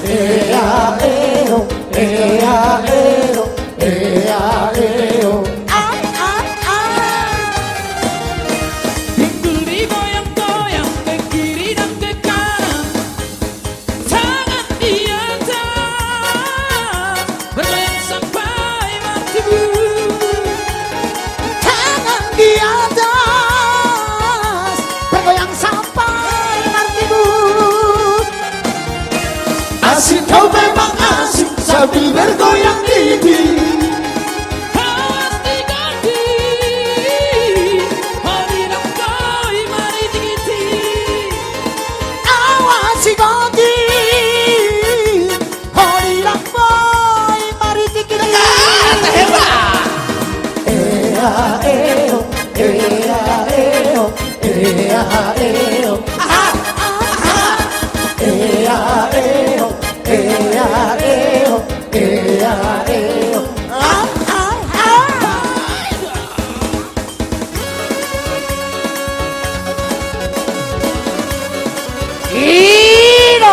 ea, eo, ea, eo, ea, eo. 빙글이 goyang-goyang ke kiri dan ke kanan, tangan di atas bergoyang sampai matimu. Tangan di atas bergoyang sampai nantimu. Asik kau memang asik sambil bergoyang gigi. Awas diganti, hadiram koi mari digiti. Awas si Gondi, hori lamboy, mari tikit. Ea, eo, ea, eo, ea, eo. Aha, aha. Ea, eo, ea, eo, ea, eo. Ah, ah, ah. Iro,